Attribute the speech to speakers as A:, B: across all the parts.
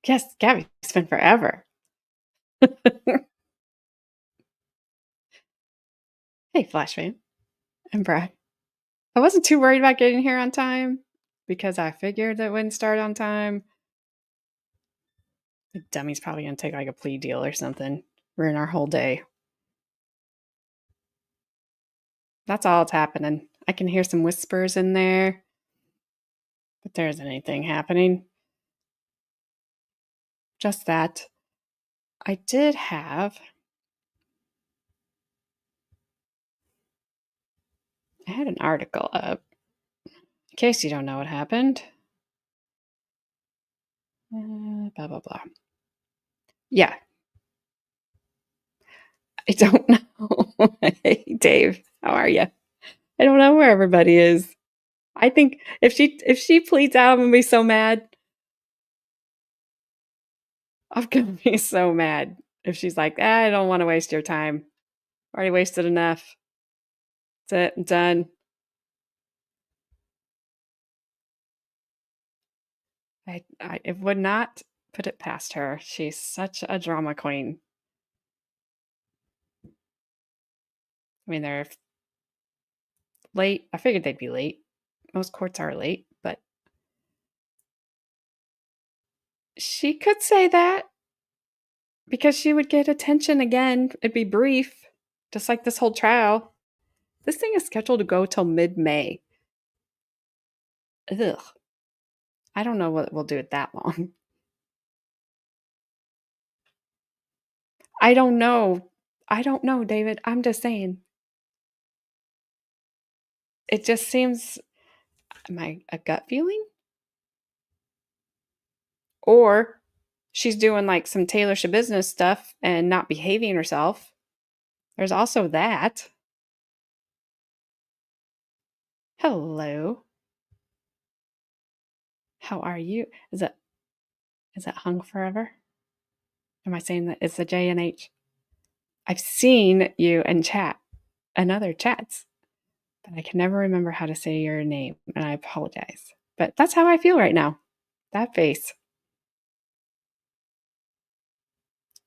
A: Yes, Gabby, it's been forever. Hey, Flashman and Brad. I wasn't too worried about getting here on time because I figured it wouldn't start on time. The dummy's probably going to take like a plea deal or something. Ruin our whole day. That's all that's happening. I can hear some whispers in there, but there isn't anything happening. Just that. I did have. I had an article up. In case you don't know what happened. Blah, blah, blah. Yeah. I don't know. Hey, Dave. How are you? I don't know where everybody is. I think if she pleads out, I'm gonna be so mad. I'm gonna be so mad if she's like, I don't want to waste your time. Already wasted enough. That's it. I'm done. I it would not put it past her. She's such a drama queen. I mean, they're late. I figured they'd be late. Most courts are late, but she could say that because she would get attention again. It'd be brief, just like this whole trial. This thing is scheduled to go till mid-May. Ugh. I don't know what we'll do it that long. I don't know. I don't know, David. I'm just saying. It just seems a gut feeling? Or she's doing like some Taylor business stuff and not behaving herself. There's also that. Hello. How are you? Is it hung forever? Am I saying that it's a J and H? I've seen you in chat and other chats, but I can never remember how to say your name, and I apologize. But that's how I feel right now. That face.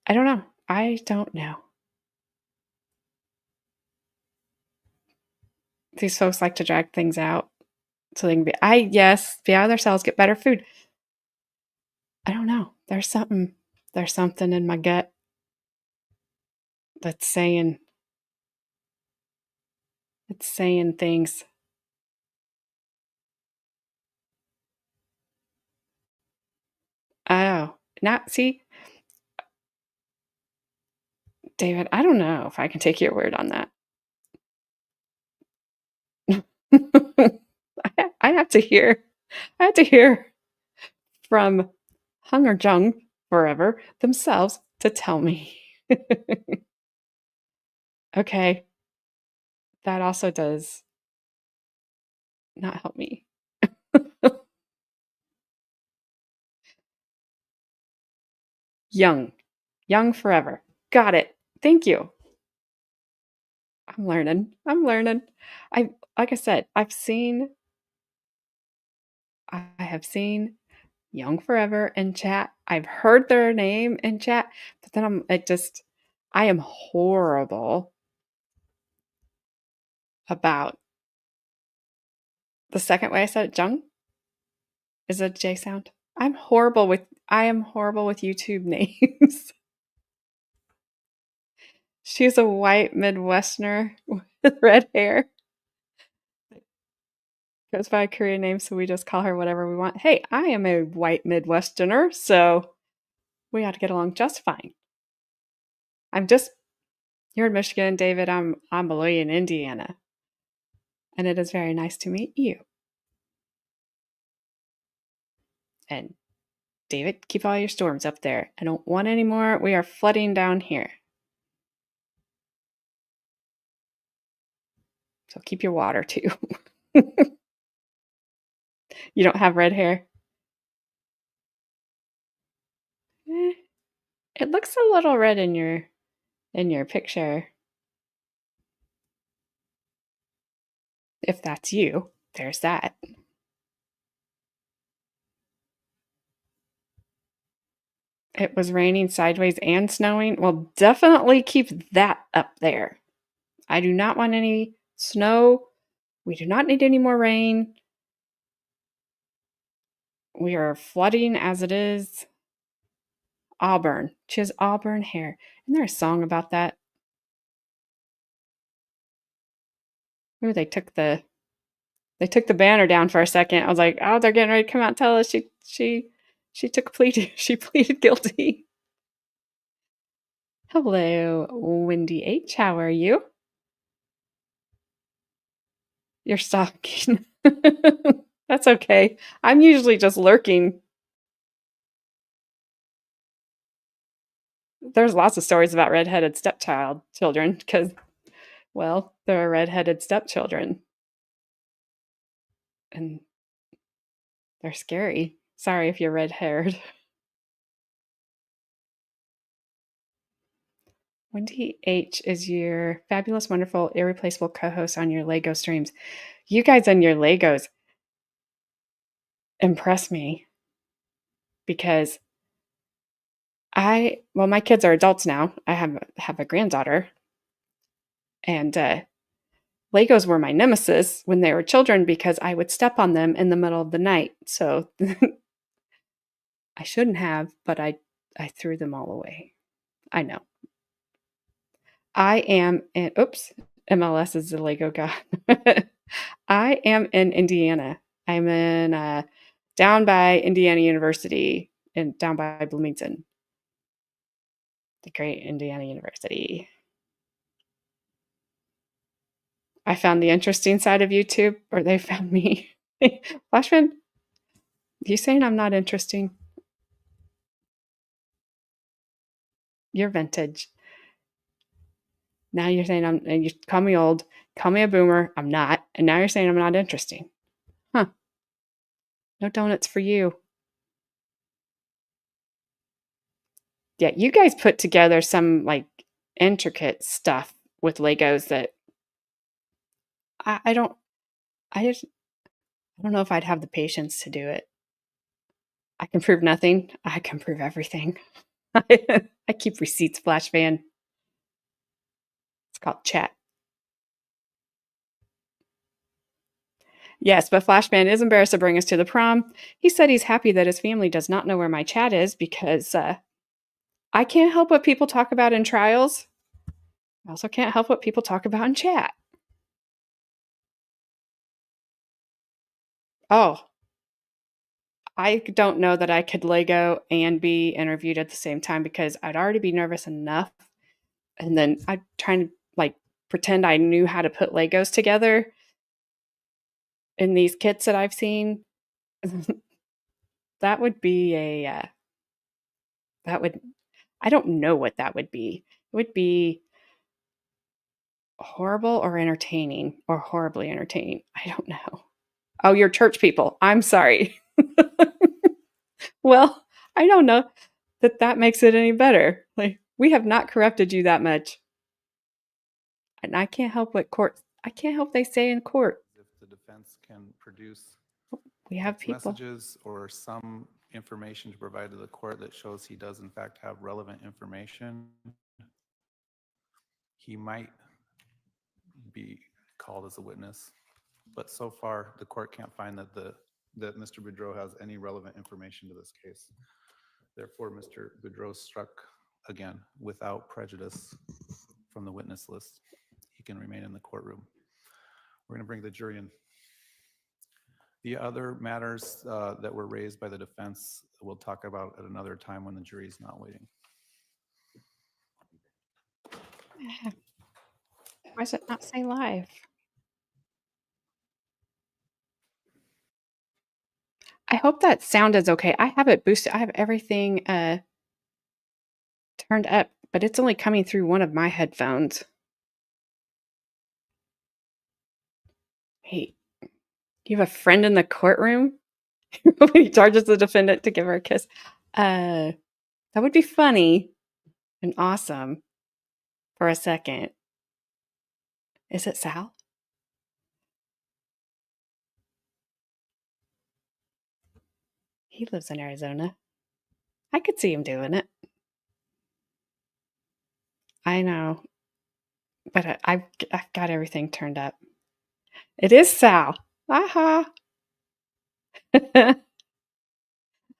A: I don't know. I don't know. These folks like to drag things out so they can be be out of their cells, get better food. I don't know. There's something in my gut that's saying it's saying things. Oh, not see, David, I don't know if I can take your word on that. I have to hear from Hung or Jung forever themselves to tell me. Okay. That also does not help me. Young. Young forever. Got it. Thank you. I'm learning. Like I said, I have seen Young Forever in chat. I've heard their name in chat, but then I am horrible about the second way I said it. Jung is a J sound. I am horrible with YouTube names. She's a white Midwesterner with red hair. Goes by a Korean name, so we just call her whatever we want. Hey, I am a white Midwesterner, so we ought to get along just fine. You're in Michigan, David. I'm below you in Indiana. And it is very nice to meet you. And David, keep all your storms up there. I don't want any more. We are flooding down here. So keep your water too. You don't have red hair? It looks a little red in your picture. If that's you, there's that. It was raining sideways and snowing. Well, definitely keep that up there. I do not want any snow. We do not need any more rain. We are flooding as it is. Auburn. She has auburn hair. Isn't there a song about that? Ooh, they took the banner down for a second. I was like, oh, they're getting ready to come out and tell us she took plea she pleaded guilty. Hello, Wendy H. How are you? You're stalking. That's okay. I'm usually just lurking. There's lots of stories about redheaded children because, well, there are redheaded stepchildren and they're scary. Sorry if you're red haired. Wendy H is your fabulous, wonderful, irreplaceable co host on your Lego streams. You guys and your Legos impress me because well, my kids are adults now. I have a granddaughter, and Legos were my nemesis when they were children because I would step on them in the middle of the night. So I shouldn't have, but I threw them all away. I know. I am in, oops, MLS is the Lego god. I am in Indiana. I'm in down by Indiana University and down by Bloomington, the great Indiana University. I found the interesting side of YouTube, or they found me. Flashman, you saying I'm not interesting? You're vintage. Now you're saying and you call me old, call me a boomer. I'm not. And now you're saying I'm not interesting. Huh. No donuts for you. Yeah, you guys put together some like intricate stuff with Legos that I don't, I don't know if I'd have the patience to do it. I can prove nothing. I can prove everything. I keep receipts, Flash Fan. It's called chat. Yes, but Flashman is embarrassed to bring us to the prom. He said he's happy that his family does not know where my chat is because I can't help what people talk about in trials. I also can't help what people talk about in chat. Oh, I don't know that I could Lego and be interviewed at the same time because I'd already be nervous enough. And then I'd trying to like pretend I knew how to put Legos together in these kits that I've seen. That would be that would, I don't know what that would be. It would be horrible or entertaining or horribly entertaining. I don't know. Oh, you're church people. I'm sorry. Well, I don't know that makes it any better. Like, we have not corrupted you that much. And I can't help what I can't help they say in court.
B: If the defense can produce
A: We have people.
B: messages or some information to provide to the court that shows he does in fact have relevant information, he might be called as a witness. But so far, the court can't find that that Mr. Boudreau has any relevant information to this case. Therefore, Mr. Boudreau struck again without prejudice from the witness list. He can remain in the courtroom. We're going to bring the jury in. The other matters that were raised by the defense, we'll talk about at another time when the jury is not waiting.
A: Why does it not say live? I hope that sound is okay. I have it boosted. I have everything turned up, but it's only coming through one of my headphones. Hey, you have a friend in the courtroom? He charges the defendant to give her a kiss. That would be funny and awesome for a second. Is it Sal? He lives in Arizona. I could see him doing it. I know, but I've got everything turned up. It is Sal. Aha.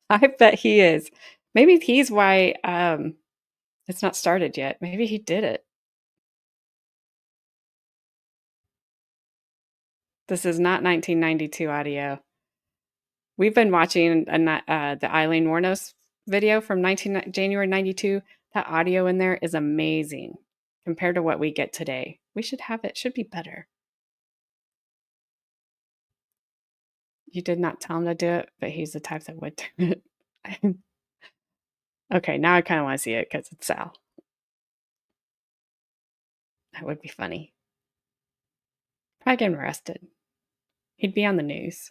A: I bet he is. Maybe he's why it's not started yet. Maybe he did it. This is not 1992 audio. We've been watching the Eileen Warnos video from January 92. That audio in there is amazing compared to what we get today. We should have it. Should be better. You did not tell him to do it, but he's the type that would do it. Okay, now I kind of want to see it because it's Sal. That would be funny. Probably get him arrested. He'd be on the news.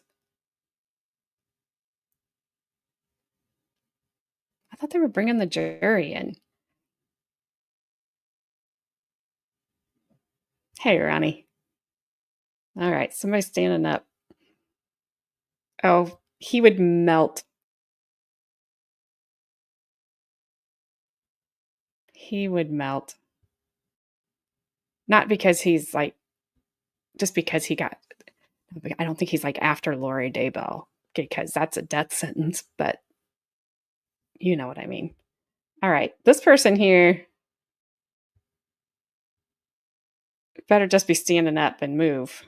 A: I thought they were bringing the jury in. Hey, Ronnie. All right, somebody's standing up. Oh, he would melt. He would melt. Not because he's like, just because he got, I don't think he's like after Lori Daybell, because that's a death sentence, but you know what I mean. All right, this person here better just be standing up and move.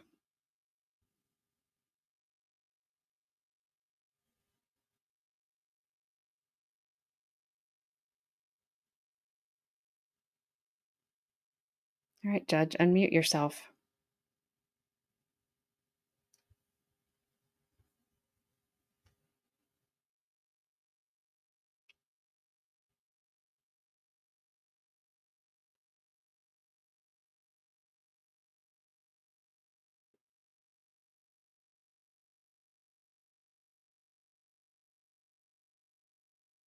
A: All right, Judge, unmute yourself.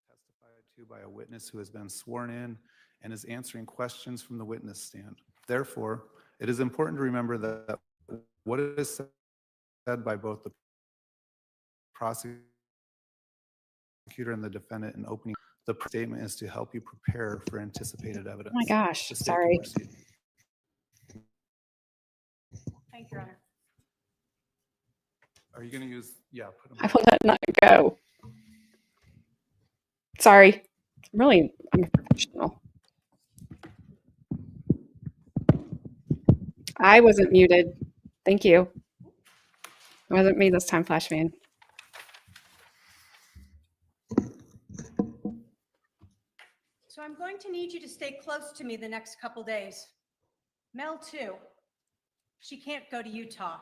B: Testified to by a witness who has been sworn in and is answering questions from the witness stand. Therefore, it is important to remember that what is said by both the prosecutor and the defendant in opening the statement is to help you prepare for anticipated evidence.
A: Oh my gosh,
B: The state
A: sorry.
B: can proceed.
C: Thank you, Your Honor.
B: Are you going to use, yeah, put them
A: I will not go. Sorry. Really, I'm a professional. I wasn't muted. Thank you. It wasn't me this time, Flashman.
C: So I'm going to need you to stay close to me the next couple days. Mel, too. She can't go to Utah.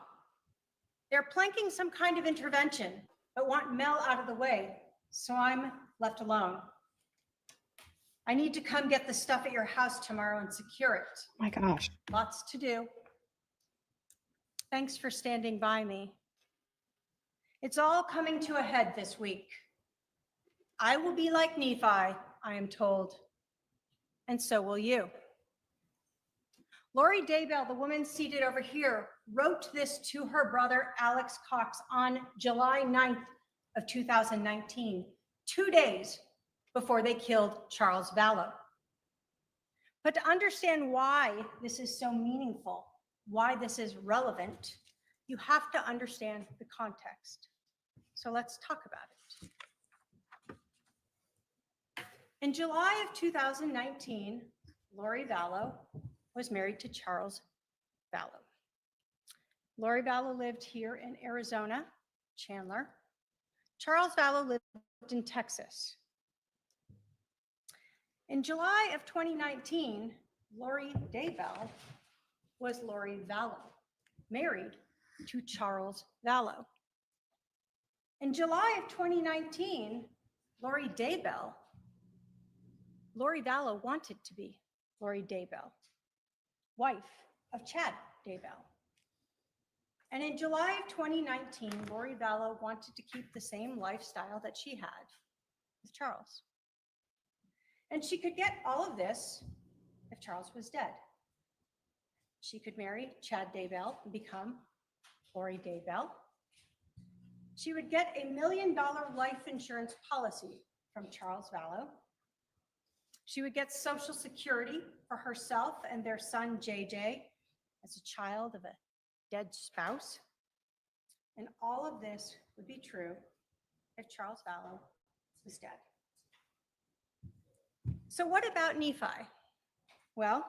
C: They're planking some kind of intervention, but want Mel out of the way, so I'm left alone. I need to come get the stuff at your house tomorrow and secure it.
A: Oh my gosh.
C: Lots to do. Thanks for standing by me. It's all coming to a head this week. I will be like Nephi, I am told, and so will you. Lori Daybell, the woman seated over here, wrote this to her brother, Alex Cox, on July 9th of 2019, 2 days before they killed Charles Vallow. But to understand why this is so meaningful, why this is relevant, you have to understand the context. So let's talk about it. In July of 2019, Lori Vallow was married to Charles Vallow. Lori Vallow lived here in Arizona, Chandler. Charles Vallow lived in Texas. In July of 2019, Lori Daybell was Lori Vallow, married to Charles Vallow. In July of 2019, Lori Vallow wanted to be Lori Daybell, wife of Chad Daybell. And in July of 2019, Lori Vallow wanted to keep the same lifestyle that she had with Charles. And she could get all of this if Charles was dead. She could marry Chad Daybell and become Lori Daybell. She would get a $1 million life insurance policy from Charles Vallow. She would get Social Security for herself and their son, JJ, as a child of a dead spouse. And all of this would be true if Charles Vallow was dead. So what about Nephi? Well,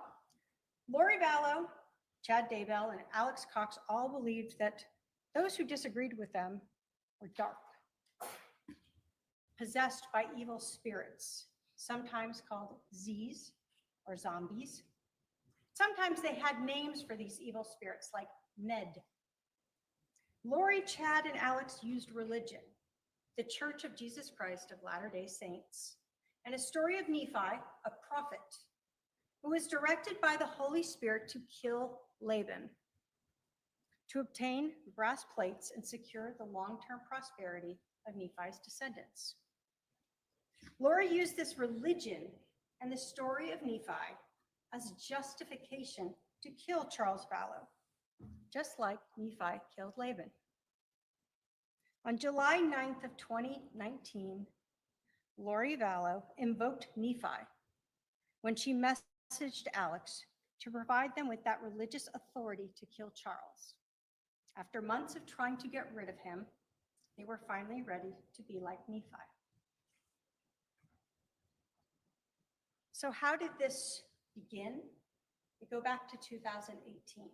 C: Lori Vallow, Chad Daybell, and Alex Cox all believed that those who disagreed with them were dark, possessed by evil spirits, sometimes called Z's or zombies. Sometimes they had names for these evil spirits like Ned. Lori, Chad, and Alex used religion, the Church of Jesus Christ of Latter-day Saints, and a story of Nephi, a prophet, who was directed by the Holy Spirit to kill Laban, to obtain brass plates and secure the long-term prosperity of Nephi's descendants. Lori used this religion and the story of Nephi as justification to kill Charles Vallow, just like Nephi killed Laban. On July 9th of 2019, Lori Vallow invoked Nephi when she messaged Alex to provide them with that religious authority to kill Charles. After months of trying to get rid of him, they were finally ready to be like Nephi. So how did this begin? We go back to 2018.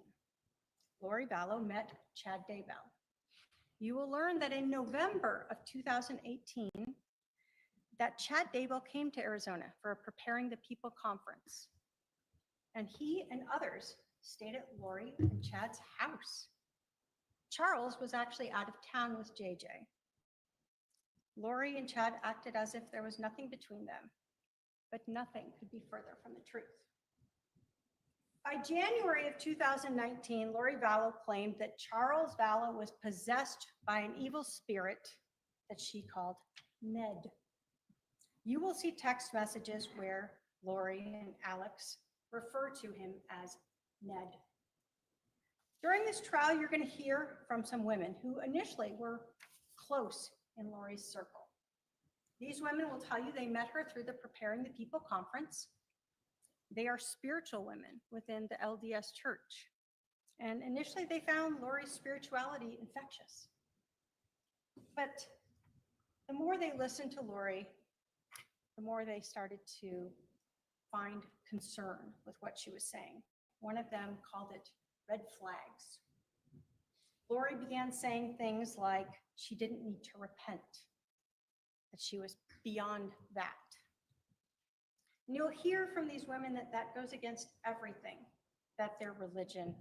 C: Lori Vallow met Chad Daybell. You will learn that in November of 2018, that Chad Daybell came to Arizona for a Preparing the People conference. And he and others stayed at Lori and Chad's house. Charles was actually out of town with JJ. Lori and Chad acted as if there was nothing between them, but nothing could be further from the truth. By January of 2019, Lori Vallow claimed that Charles Vallow was possessed by an evil spirit that she called Ned. You will see text messages where Lori and Alex refer to him as Ned. During this trial, you're going to hear from some women who initially were close in Lori's circle. These women will tell you they met her through the Preparing the People conference. They are spiritual women within the LDS church. And initially they found Lori's spirituality infectious. But the more they listened to Lori, the more they started to find concern with what she was saying. One of them called it red flags. Lori began saying things like she didn't need to repent, that she was beyond that. And you'll hear from these women that that goes against everything that their religion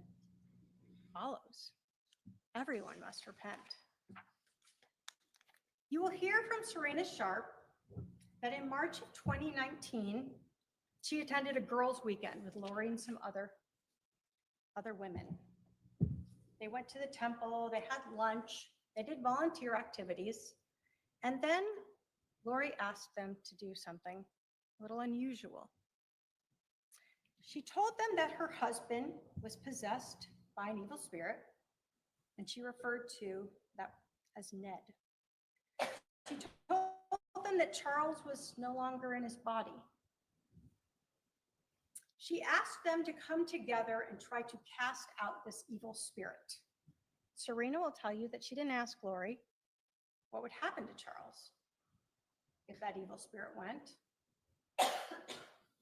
C: follows. Everyone must repent. You will hear from Serena Sharp that in March of 2019, she attended a girls' weekend with Lori and some other women. They went to the temple, they had lunch, they did volunteer activities, and then Lori asked them to do something a little unusual. She told them that her husband was possessed by an evil spirit, and she referred to that as Ned. She told them that Charles was no longer in his body. She asked them to come together and try to cast out this evil spirit. Serena will tell you that she didn't ask Lori what would happen to Charles if that evil spirit went.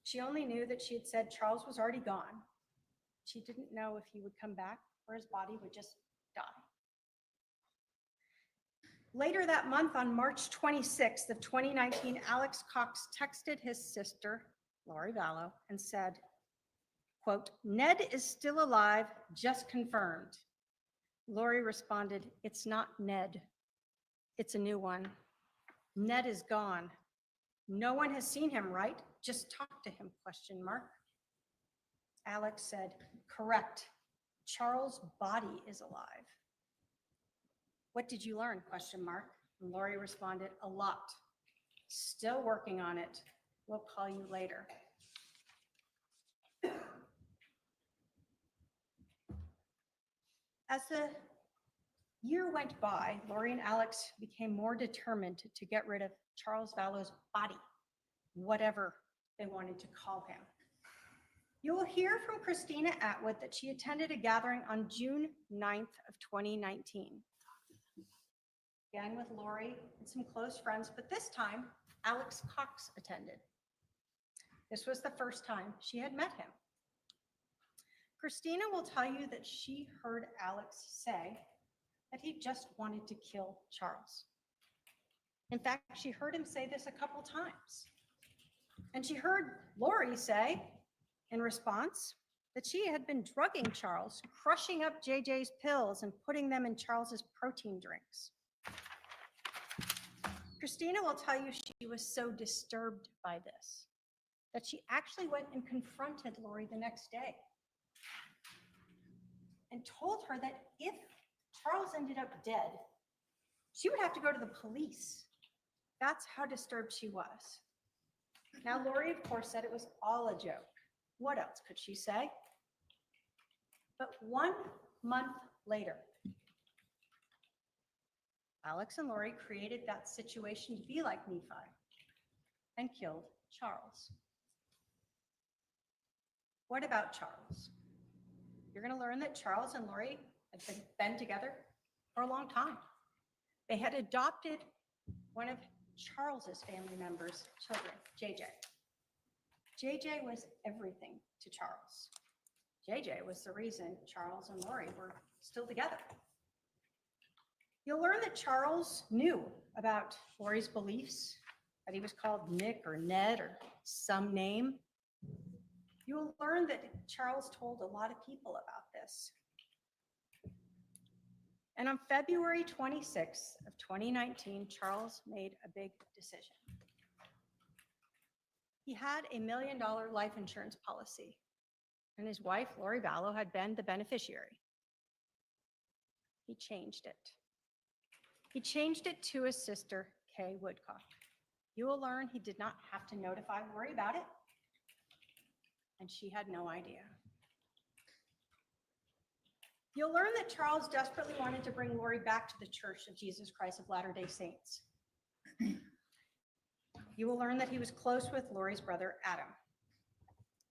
C: She only knew that she had said Charles was already gone. She didn't know if he would come back or his body would just die. Later that month, on March 26th of 2019, Alex Cox texted his sister, Lori Vallow, and said, quote, "Ned is still alive, just confirmed." Lori responded, "It's not Ned. It's a new one. Ned is gone. No one has seen him, right? Just talk to him, question mark." Alex said, "Correct. Charles' body is alive." "What did you learn, question mark?" And Lori responded, "A lot. Still working on it. We'll call you later." As the Year went by, Lori and Alex became more determined to get rid of Charles Vallow's body, whatever they wanted to call him. You will hear from Christina Atwood that she attended a gathering on June 9th of 2019. Again with Lori and some close friends, but this time Alex Cox attended. This was the first time she had met him. Christina will tell you that she heard Alex say that he just wanted to kill Charles. In fact, she heard him say this a couple times. And she heard Lori say in response that she had been drugging Charles, crushing up JJ's pills and putting them in Charles's protein drinks. Christina will tell you she was so disturbed by this that she actually went and confronted Lori the next day and told her that if Charles ended up dead, she would have to go to the police. That's how disturbed she was. Now, Lori, of course, said it was all a joke. What else could she say? But 1 month later, Alex and Lori created that situation to be like Nephi and killed Charles. What about Charles? You're going to learn that Charles and Lori had been together for a long time. They had adopted one of Charles's family members' children, JJ. JJ was everything to Charles. JJ was the reason Charles and Lori were still together. You'll learn that Charles knew about Lori's beliefs, that he was called Nick or Ned or some name. You will learn that Charles told a lot of people about this. And on February 26th of 2019, Charles made a big decision. He had a $1 million life insurance policy, and his wife, Lori Vallow, had been the beneficiary. He changed it. He changed it to his sister, Kay Woodcock. You will learn he did not have to notify Lori about it, and she had no idea. You'll learn that Charles desperately wanted to bring Lori back to the Church of Jesus Christ of Latter-day Saints. You will learn that he was close with Lori's brother, Adam,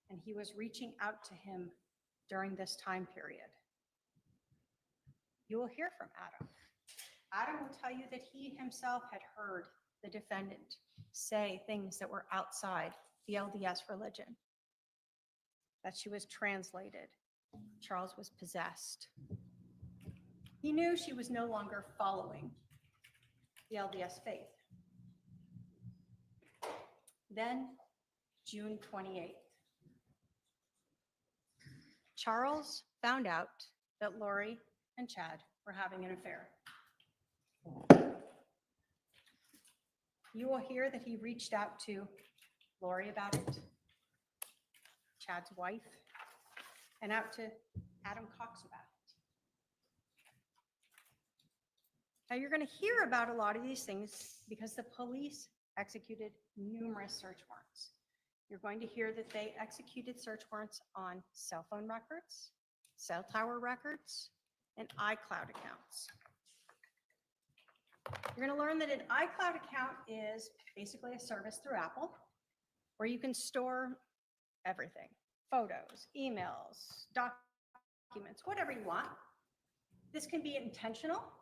C: and he was reaching out to him during this time period. You will hear from Adam. Adam will tell you that he himself had heard the defendant say things that were outside the LDS religion, that she was translated. Charles was possessed. He knew she was no longer following the LDS faith. Then, June 28th, Charles found out that Lori and Chad were having an affair. You will hear that he reached out to Lori about it, Chad's wife, and out to Adam Cox about it. Now you're going to hear about a lot of these things because the police executed numerous search warrants. You're going to hear that they executed search warrants on cell phone records, cell tower records, and iCloud accounts. You're going to learn that an iCloud account is basically a service through Apple where you can store everything. Photos, emails, documents, whatever you want. This can be intentional,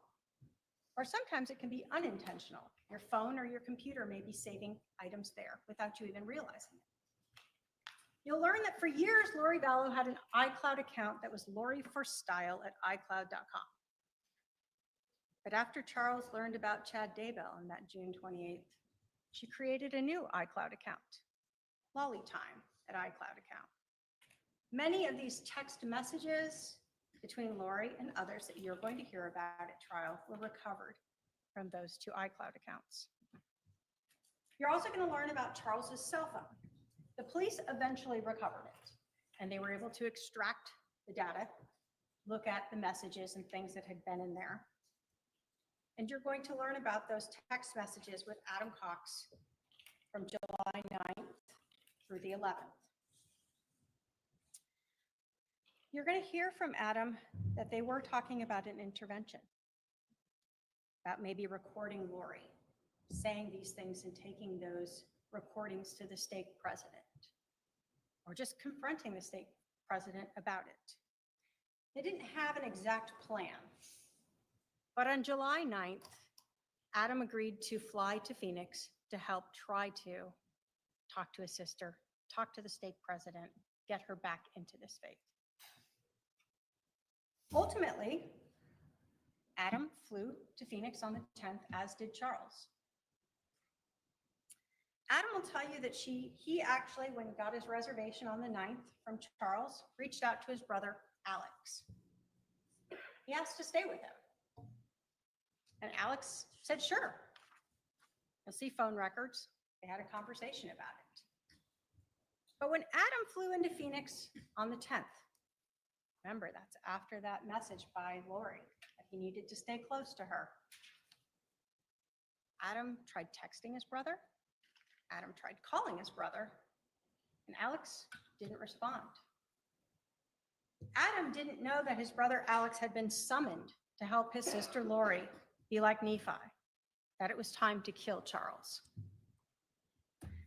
C: or sometimes it can be unintentional. Your phone or your computer may be saving items there without you even realizing it. You'll learn that for years, Lori Vallow had an iCloud account that was loriforstyle@icloud.com. But after Charles learned about Chad Daybell on that June 28th, she created a new iCloud account, lollytime@icloud account. Many of these text messages between Lori and others that you're going to hear about at trial were recovered from those two iCloud accounts. You're also going to learn about Charles's cell phone. The police eventually recovered it, and they were able to extract the data, look at the messages and things that had been in there. And you're going to learn about those text messages with Adam Cox from July 9th through the 11th. You're going to hear from Adam that they were talking about an intervention. about maybe recording Lori saying these things and taking those recordings to the stake president, or just confronting the stake president about it. They didn't have an exact plan, but on July 9th, Adam agreed to fly to Phoenix to help try to talk to his sister, talk to the stake president, get her back into this faith. Ultimately, Adam flew to Phoenix on the 10th, as did Charles. Adam will tell you that he actually, when he got his reservation on the 9th from Charles, reached out to his brother, Alex. He asked to stay with him. And Alex said, sure. You'll see phone records. They had a conversation about it. But when Adam flew into Phoenix on the 10th, remember, that's after that message by Lori that he needed to stay close to her. Adam tried texting his brother. Adam tried calling his brother, and Alex didn't respond. Adam didn't know that his brother Alex had been summoned to help his sister Lori be like Nephi, that it was time to kill Charles.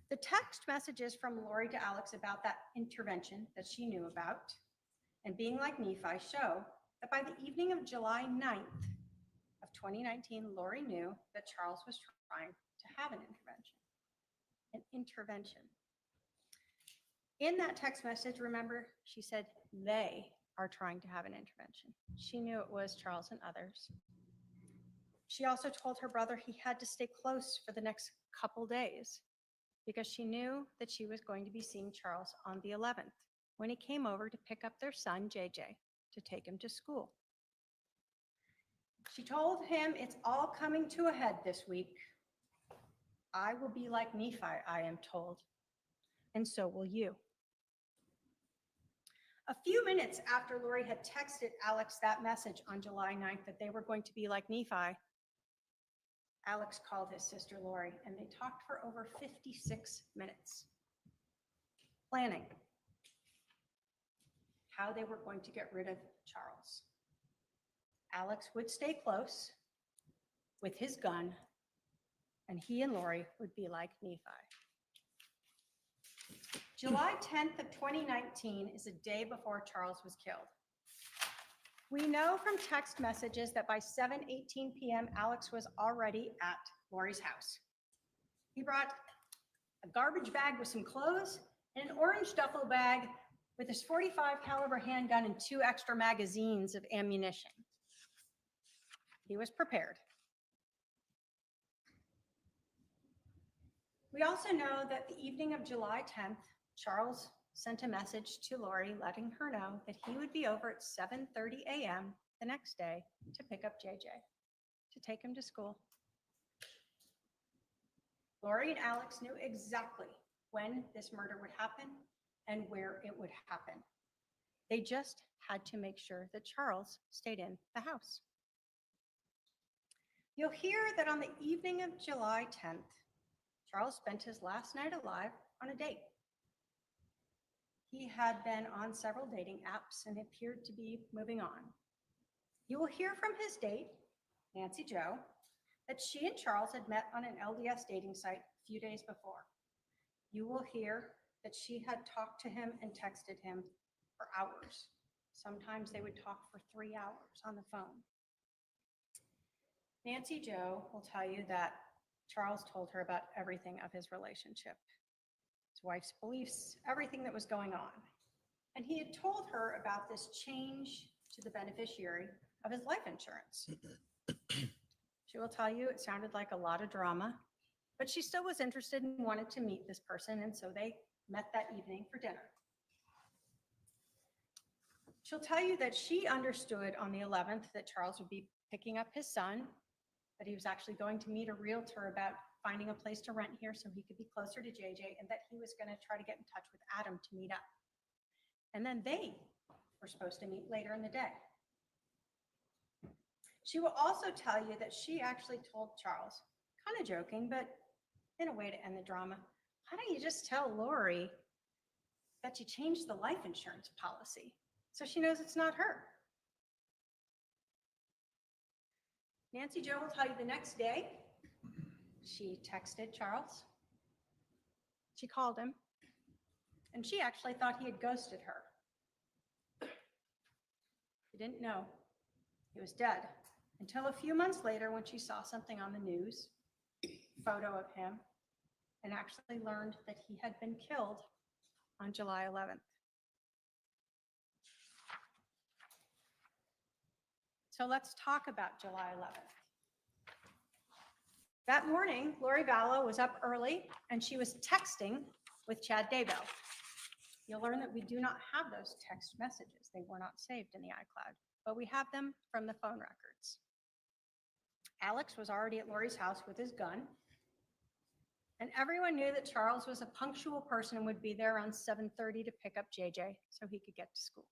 C: The text messages from Lori to Alex about that intervention that she knew about and being like Nephi show that by the evening of July 9th of 2019, Lori knew that Charles was trying to have an intervention. An intervention. In that text message, remember, she said they are trying to have an intervention. She knew it was Charles and others. She also told her brother he had to stay close for the next couple days because she knew that she was going to be seeing Charles on the 11th when he came over to pick up their son, JJ, to take him to school. She told him, it's all coming to a head this week. I will be like Nephi, I am told, and so will you. A few minutes after Lori had texted Alex that message on July 9th that they were going to be like Nephi, Alex called his sister Lori, and they talked for over 56 minutes, planning how they were going to get rid of Charles. Alex would stay close with his gun, and he and Lori would be like Nephi. July 10th of 2019 is a day before Charles was killed. We know from text messages that by 7:18 p.m., Alex was already at Lori's house. He brought a garbage bag with some clothes and an orange duffel bag with his .45 caliber handgun and 2 extra magazines of ammunition. He was prepared. We also know that the evening of July 10th, Charles sent a message to Lori letting her know that he would be over at 7:30 a.m. the next day to pick up JJ, to take him to school. Lori and Alex knew exactly when this murder would happen and where it would happen. They just had to make sure that Charles stayed in the house. You'll hear that on the evening of July 10th, Charles spent his last night alive on a date. He had been on several dating apps and appeared to be moving on. You will hear from his date, Nancy Jo, that she and Charles had met on an LDS dating site a few days before. You will hear that she had talked to him and texted him for hours. Sometimes they would talk for 3 hours on the phone. Nancy Jo will tell you that Charles told her about everything of his relationship, his wife's beliefs, everything that was going on. And he had told her about this change to the beneficiary of his life insurance. She will tell you it sounded like a lot of drama, but she still was interested and wanted to meet this person, and so they met that evening for dinner. She'll tell you that she understood on the 11th that Charles would be picking up his son, that he was actually going to meet a realtor about finding a place to rent here so he could be closer to JJ, and that he was going to try to get in touch with Adam to meet up. And then they were supposed to meet later in the day. She will also tell you that she actually told Charles, kind of joking, but in a way to end the drama, why don't you just tell Lori that you changed the life insurance policy so she knows it's not her? Nancy Jo will tell you the next day, she texted Charles. She called him, and she actually thought he had ghosted her. She didn't know he was dead until a few months later when she saw something on the news, photo of him, and actually learned that he had been killed on July 11th. So let's talk about July 11th. That morning, Lori Vallow was up early and she was texting with Chad Daybell. You'll learn that we do not have those text messages. They were not saved in the iCloud, but we have them from the phone records. Alex was already at Lori's house with his gun, and everyone knew that Charles was a punctual person and would be there around 7:30 to pick up JJ so he could get to school.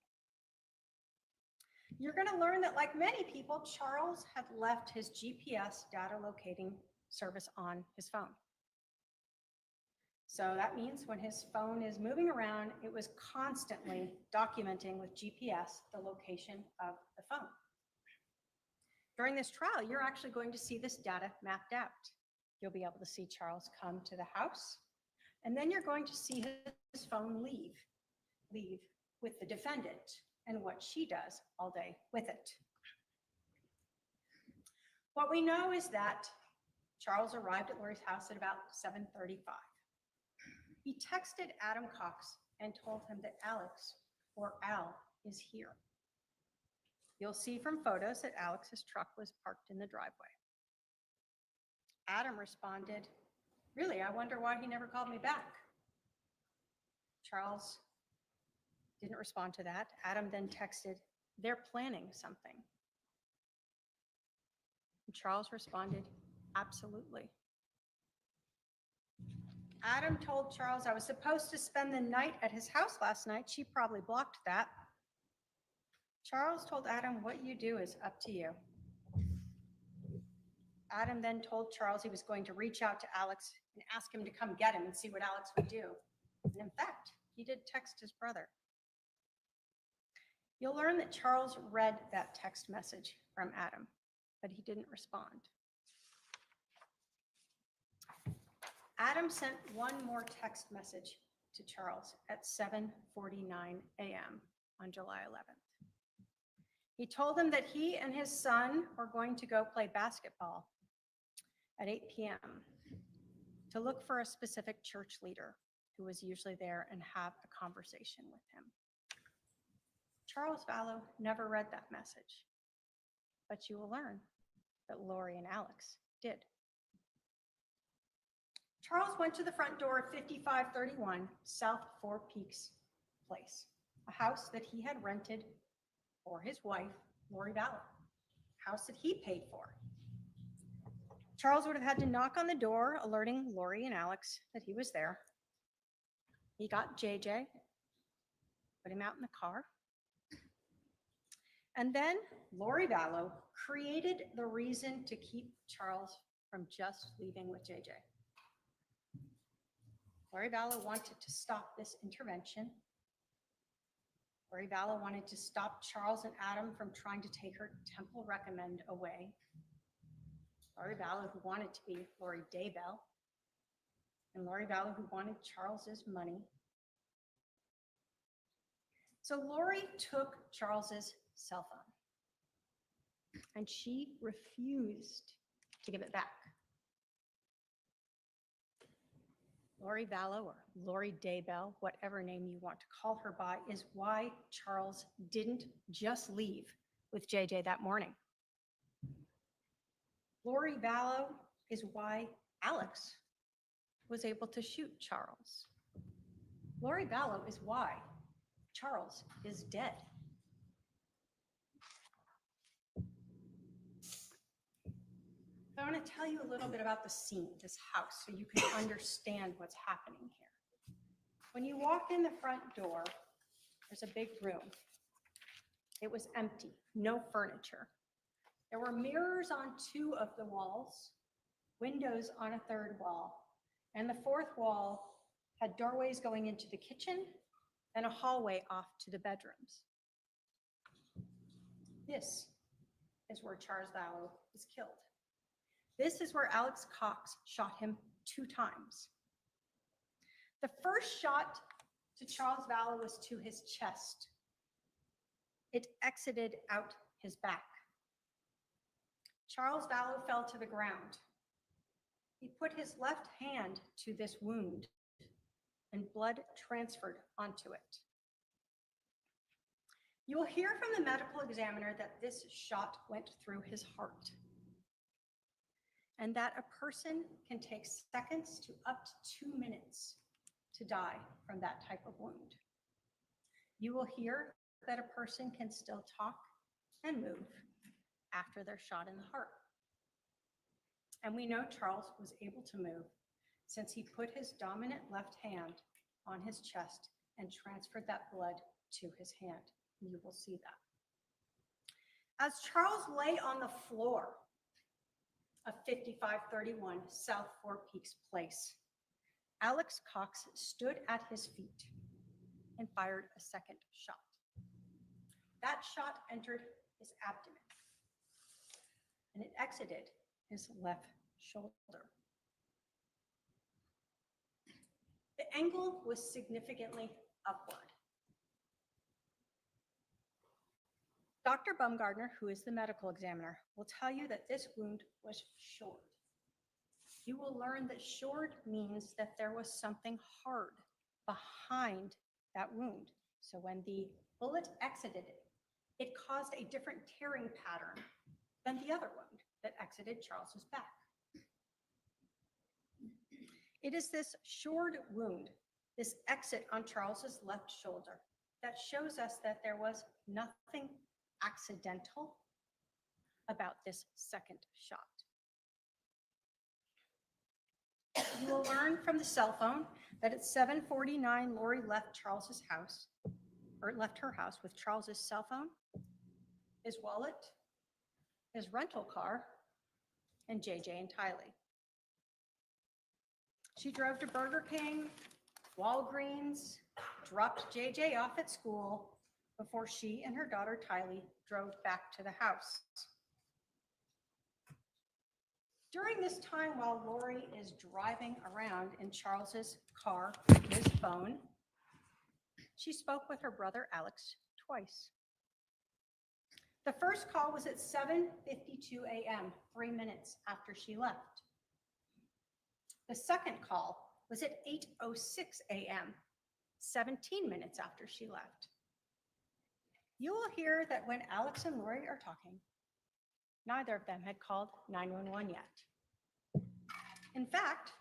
C: You're going to learn that, like many people, Charles had left his GPS data locating service on his phone. So that means when his phone is moving around, it was constantly documenting with GPS the location of the phone. During this trial, you're actually going to see this data mapped out. You'll be able to see Charles come to the house, and then you're going to see his phone leave with the defendant and what she does all day with it. What we know is that Charles arrived at Lori's house at about 7:35. He texted Adam Cox and told him that Alex, or Al, is here. You'll see from photos that Alex's truck was parked in the driveway. Adam responded, "Really, I wonder why he never called me back." Charles didn't respond to that. Adam then texted, "They're planning something." And Charles responded, "Absolutely." Adam told Charles, "I was supposed to spend the night at his house last night. She probably blocked that." Charles told Adam, "What you do is up to you." Adam then told Charles he was going to reach out to Alex and ask him to come get him and see what Alex would do. And in fact, he did text his brother. You'll learn that Charles read that text message from Adam, but he didn't respond. Adam sent one more text message to Charles at 7:49 a.m. on July 11th. He told him that he and his son were going to go play basketball at 8 p.m. to look for a specific church leader who was usually there and have a conversation with him. Charles Vallow never read that message, but you will learn that Lori and Alex did. Charles went to the front door of 5531 South Four Peaks Place, a house that he had rented for his wife, Lori Vallow, a house that he paid for. Charles would have had to knock on the door, alerting Lori and Alex that he was there. He got JJ, put him out in the car. And then Lori Vallow created the reason to keep Charles from just leaving with JJ. Lori Vallow wanted to stop this intervention. Lori Vallow wanted to stop Charles and Adam from trying to take her temple recommend away. Lori Vallow, who wanted to be Lori Daybell, and Lori Vallow, who wanted Charles's money. So Lori took Charles's cell phone, and she refused to give it back. Lori Vallow, or Lori Daybell, whatever name you want to call her by, is why Charles didn't just leave with JJ that morning. Lori Vallow is why Alex was able to shoot Charles. Lori Vallow is why Charles is dead. I want to tell you a little bit about the scene, this house, so you can understand what's happening here. When you walk in the front door, there's a big room. It was empty, no furniture. There were mirrors on 2 of the walls, windows on a 3rd wall, and the 4th wall had doorways going into the kitchen and a hallway off to the bedrooms. This is where Charles Vallow was killed. This is where Alex Cox shot him 2 times. The first shot to Charles Vallow was to his chest. It exited out his back. Charles Vallow fell to the ground. He put his left hand to this wound, and blood transferred onto it. You will hear from the medical examiner that this shot went through his heart, and that a person can take seconds to up to 2 minutes to die from that type of wound. You will hear that a person can still talk and move after they're shot in the heart. And we know Charles was able to move since he put his dominant left hand on his chest and transferred that blood to his hand. You will see that. As Charles lay on the floor of 5531 South Four Peaks Place, Alex Cox stood at his feet and fired a second shot. That shot entered his abdomen, and it exited his left shoulder. The angle was significantly upward. Dr. Baumgartner, who is the medical examiner, will tell you that this wound was shored. You will learn that shored means that there was something hard behind that wound. So when the bullet exited it, it caused a different tearing pattern than the other wound that exited Charles's back. It is this shored wound, this exit on Charles's left shoulder, that shows us that there was nothing accidental about this second shot. You will learn from the cell phone that at 7:49, Lori left Charles's house, or left her house with Charles's cell phone, his wallet, his rental car, and JJ and Tylee. She drove to Burger King, Walgreens, dropped JJ off at school before she and her daughter Tylee drove back to the house. During this time, while Lori is driving around in Charles's car with his phone, she spoke with her brother Alex twice. The first call was at 7:52 a.m., 3 minutes after she left. The second call was at 8:06 a.m., 17 minutes after she left. You will hear that when Alex and Lori are talking, neither of them had called 911 yet. In fact,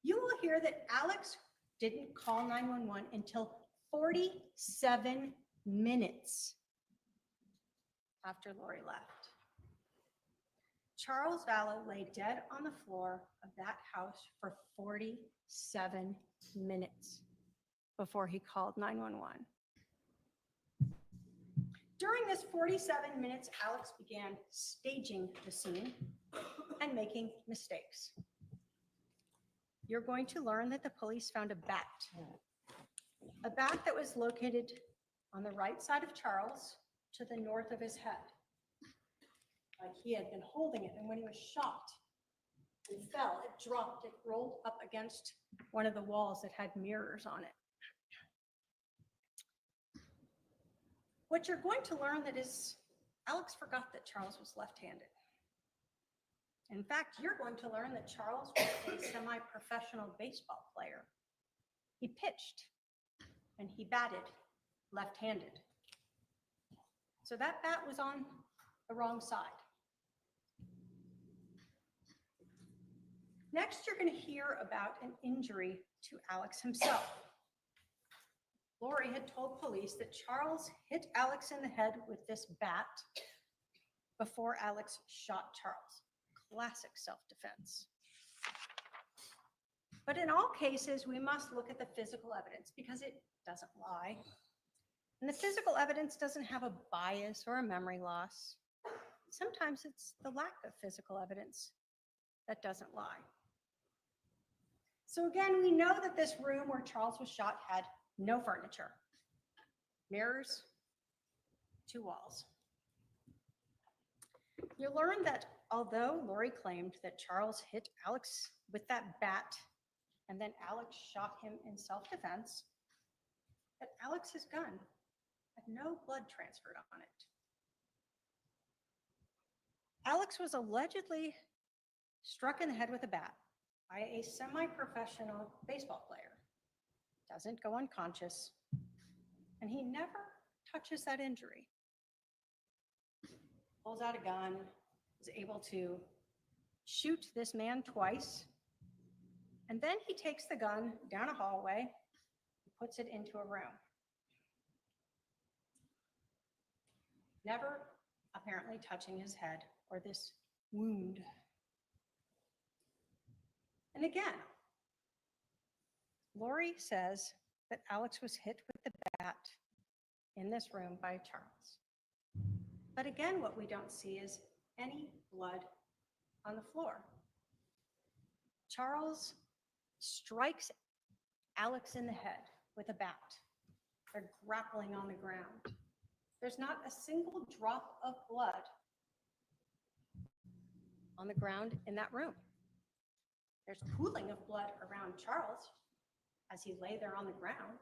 C: you will hear that Alex didn't call 911 until 47 minutes after Lori left. Charles Vallow lay dead on the floor of that house for 47 minutes before he called 911. During this 47 minutes, Alex began staging the scene and making mistakes. You're going to learn that the police found a bat that was located on the right side of Charles to the north of his head. Like he had been holding it, and when he was shot, it fell, it dropped, it rolled up against one of the walls that had mirrors on it. What you're going to learn that is, Alex forgot that Charles was left-handed. In fact, you're going to learn that Charles was a semi-professional baseball player. He pitched and he batted left-handed. So that bat was on the wrong side. Next, you're going to hear about an injury to Alex himself. Lori had told police that Charles hit Alex in the head with this bat before Alex shot Charles. Classic self-defense. But in all cases, we must look at the physical evidence because it doesn't lie. And the physical evidence doesn't have a bias or a memory loss. Sometimes it's the lack of physical evidence that doesn't lie. So again, we know that this room where Charles was shot had no furniture, mirrors, 2 walls. You learn that although Lori claimed that Charles hit Alex with that bat and then Alex shot him in self-defense, that Alex's gun had no blood transferred on it. Alex was allegedly struck in the head with a bat by a semi-professional baseball player. Doesn't go unconscious, and he never touches that injury. Pulls out a gun, is able to shoot this man twice, and then he takes the gun down a hallway and puts it into a room. Never apparently touching his head or this wound. And again, Lori says that Alex was hit with the bat in this room by Charles. But again, what we don't see is any blood on the floor. Charles strikes Alex in the head with a bat. They're grappling on the ground. There's not a single drop of blood on the ground in that room. There's pooling of blood around Charles as he lay there on the ground.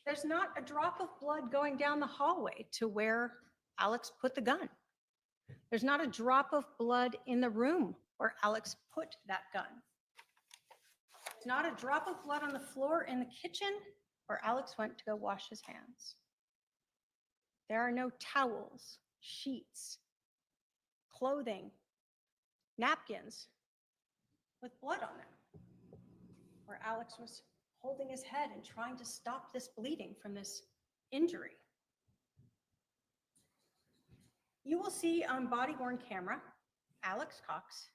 C: There's not a drop of blood going down the hallway to where Alex put the gun. There's not a drop of blood in the room where Alex put that gun. There's not a drop of blood on the floor in the kitchen where Alex went to go wash his hands. There are no towels, sheets, clothing, napkins with blood on them, where Alex was holding his head and trying to stop this bleeding from this injury. You will see on body-worn camera, Alex Cox,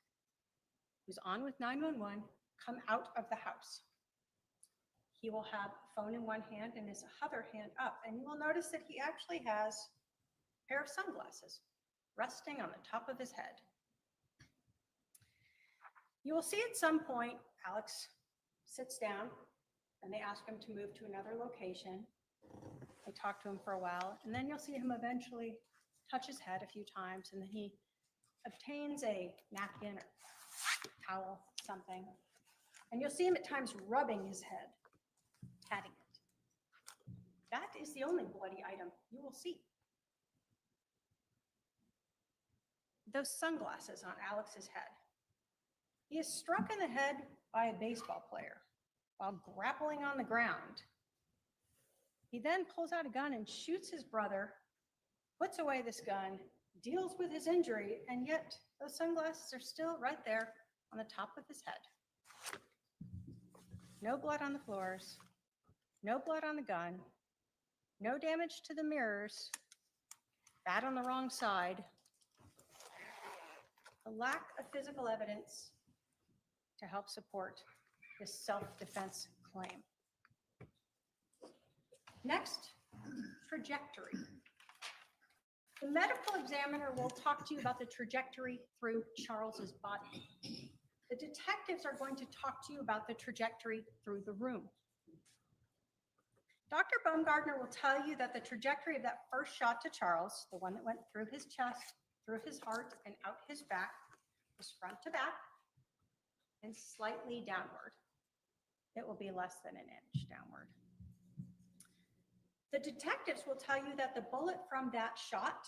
C: who's on with 911, come out of the house. He will have a phone in one hand and his other hand up, and you will notice that he actually has a pair of sunglasses resting on the top of his head. You will see at some point, Alex sits down and they ask him to move to another location. They talk to him for a while, and then you'll see him eventually touch his head a few times, and then he obtains a napkin or towel, something, and you'll see him at times rubbing his head, patting it. That is the only bloody item you will see. Those sunglasses on Alex's head. He is struck in the head by a baseball player while grappling on the ground. He then pulls out a gun and shoots his brother, puts away this gun, deals with his injury, and yet those sunglasses are still right there on the top of his head. No blood on the floors, no blood on the gun, no damage to the mirrors, bat on the wrong side, a lack of physical evidence to help support this self-defense claim. Next, trajectory. The medical examiner will talk to you about the trajectory through Charles's body. The detectives are going to talk to you about the trajectory through the room. Dr. Baumgartner will tell you that the trajectory of that first shot to Charles, the one that went through his chest, through his heart, and out his back, was front to back and slightly downward. It will be less than an inch downward. The detectives will tell you that the bullet from that shot,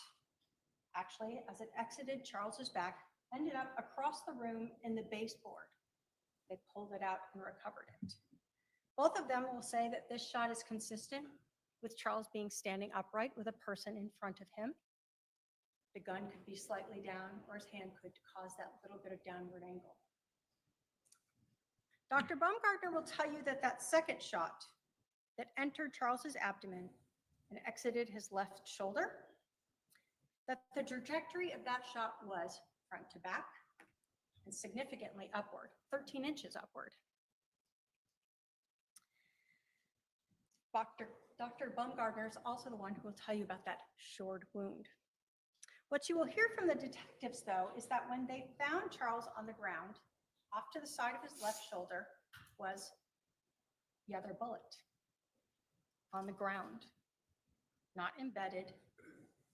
C: actually, as it exited Charles's back, ended up across the room in the baseboard. They pulled it out and recovered it. Both of them will say that this shot is consistent with Charles being standing upright with a person in front of him. The gun could be slightly down, or his hand could cause that little bit of downward angle. Dr. Baumgartner will tell you that that second shot that entered Charles's abdomen and exited his left shoulder, that the trajectory of that shot was front to back and significantly upward, 13 inches upward. Dr. Baumgartner is also the one who will tell you about that shored wound. What you will hear from the detectives, though, is that when they found Charles on the ground, off to the side of his left shoulder was the other bullet on the ground, not embedded.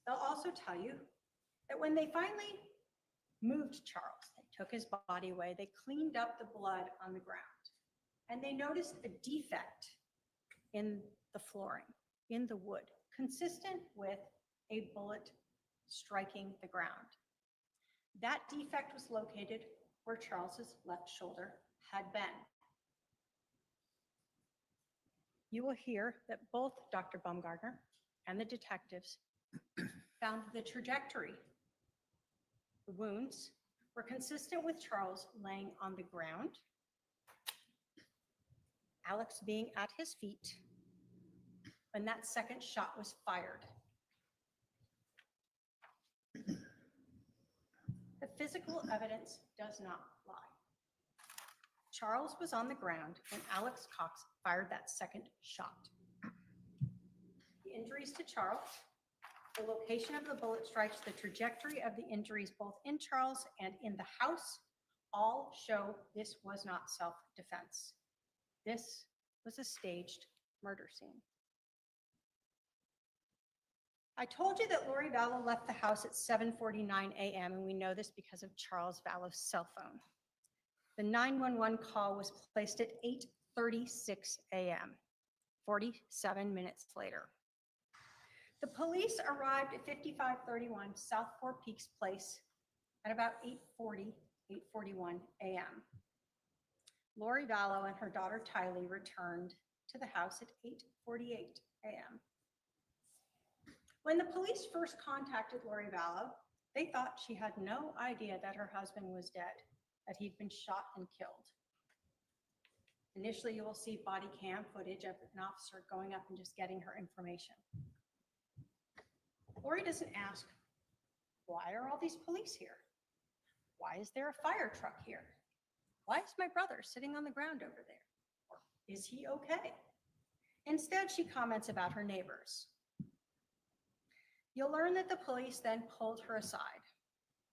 C: They'll also tell you that when they finally moved Charles, they took his body away, they cleaned up the blood on the ground, and they noticed a defect in the flooring, in the wood, consistent with a bullet striking the ground. That defect was located where Charles's left shoulder had been. You will hear that both Dr. Baumgartner and the detectives found the trajectory. The wounds were consistent with Charles laying on the ground, Alex being at his feet when that second shot was fired. The physical evidence does not lie. Charles was on the ground when Alex Cox fired that second shot. The injuries to Charles, the location of the bullet strikes, the trajectory of the injuries both in Charles and in the house all show this was not self-defense. This was a staged murder scene. I told you that Lori Vallow left the house at 7:49 a.m., and we know this because of Charles Vallow's cell phone. The 911 call was placed at 8:36 a.m., 47 minutes later. The police arrived at 5531 South Four Peaks Place at about 8:41 a.m. Lori Vallow and her daughter Tylee returned to the house at 8:48 a.m. When the police first contacted Lori Vallow, they thought she had no idea that her husband was dead, that he'd been shot and killed. Initially, you will see body cam footage of an officer going up and just getting her information. Lori doesn't ask, why are all these police here? Why is there a fire truck here? Why is my brother sitting on the ground over there? Or is he okay? Instead, she comments about her neighbors. You'll learn that the police then pulled her aside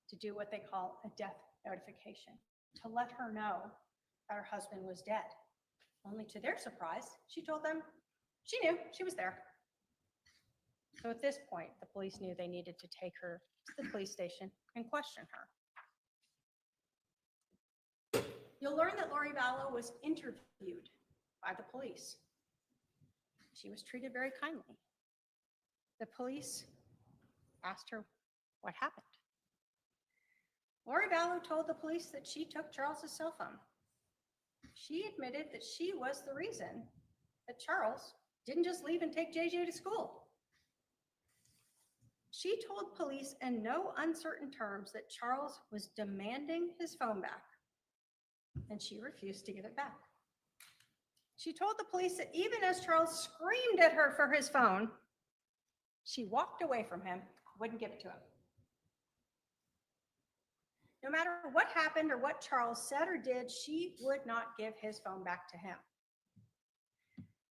C: to do what they call a death notification, to let her know that her husband was dead. Only to their surprise, she told them she knew, she was there. So at this point, the police knew they needed to take her to the police station and question her. You'll learn that Lori Vallow was interviewed by the police. She was treated very kindly. The police asked her what happened. Lori Vallow told the police that she took Charles's cell phone. She admitted that she was the reason that Charles didn't just leave and take JJ to school. She told police in no uncertain terms that Charles was demanding his phone back, and she refused to give it back. She told the police that even as Charles screamed at her for his phone, she walked away from him, wouldn't give it to him. No matter what happened or what Charles said or did, she would not give his phone back to him.